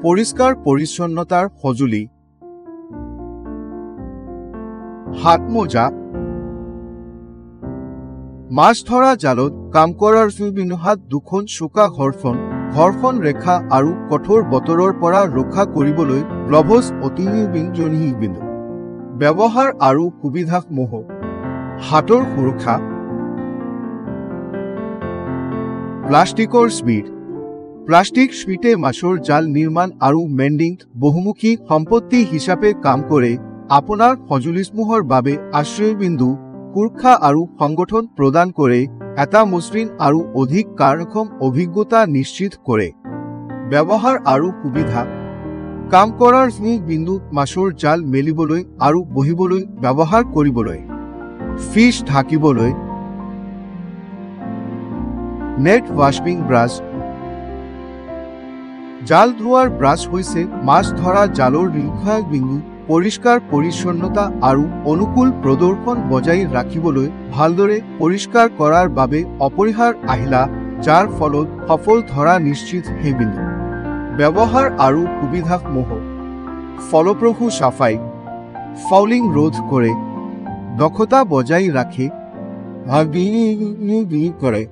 পৰিষ্কাৰ পৰিচ্ছন্নতাৰ সঁজুলি, হাতমোজা, মাছ ধৰা জালত কাম কৰাৰ হাত দুখন চোকা ঘৰ্ষণ ৰেখা আৰু কঠোৰ বতৰৰ পৰা ৰক্ষা কৰিবলৈ গ্লভছ অতি জৰুৰী। ব্যৱহাৰ আৰু সুবিধাসমূহ: হাতৰ সুৰক্ষা, প্লাষ্টিকৰ স্পিড। প্লাষ্টিক স্পিডে মাছৰ জাল নিৰ্মাণ আৰু মেণ্ডিংত বহুমুখী সম্পত্তি হিচাপে কাম কৰে। আপোনাৰ সঁজুলিসমূহৰ বাবে আশ্ৰয়বিন্দু, সুৰক্ষা আৰু সংগঠন প্ৰদান কৰে, এটা মসৃণ আৰু অধিক কাৰ্যক্ষম অভিজ্ঞতা নিশ্চিত কৰে। ব্যৱহাৰ আৰু সুবিধা: কাম কৰাৰ বিন্দুত মাছৰ জাল মেলিবলৈ আৰু বহিবলৈ ব্যৱহাৰ কৰিবলৈ, ফিছ ঢাকিবলৈ, নেট ৱাশ্বিং ব্ৰাছ। জাল ধোৱাৰ ব্ৰাছ হৈছে মাছ ধৰা জালৰ বিন্দু পৰিষ্কাৰ পৰিচ্ছন্নতা আৰু অনুকূল প্ৰদৰ্শন বজাই ৰাখিবলৈ ভালদৰে পৰিষ্কাৰ কৰাৰ বাবে অপৰিহাৰ্য আহিলা, যাৰ ফলত সফল ধৰা নিশ্চিত সেই বিন্দু। ব্যৱহাৰ আৰু সুবিধাসমূহ: ফলপ্ৰসূ চাফাই, ফাউলিং ৰোধ কৰে, দক্ষতা বজাই ৰাখে, কৰে।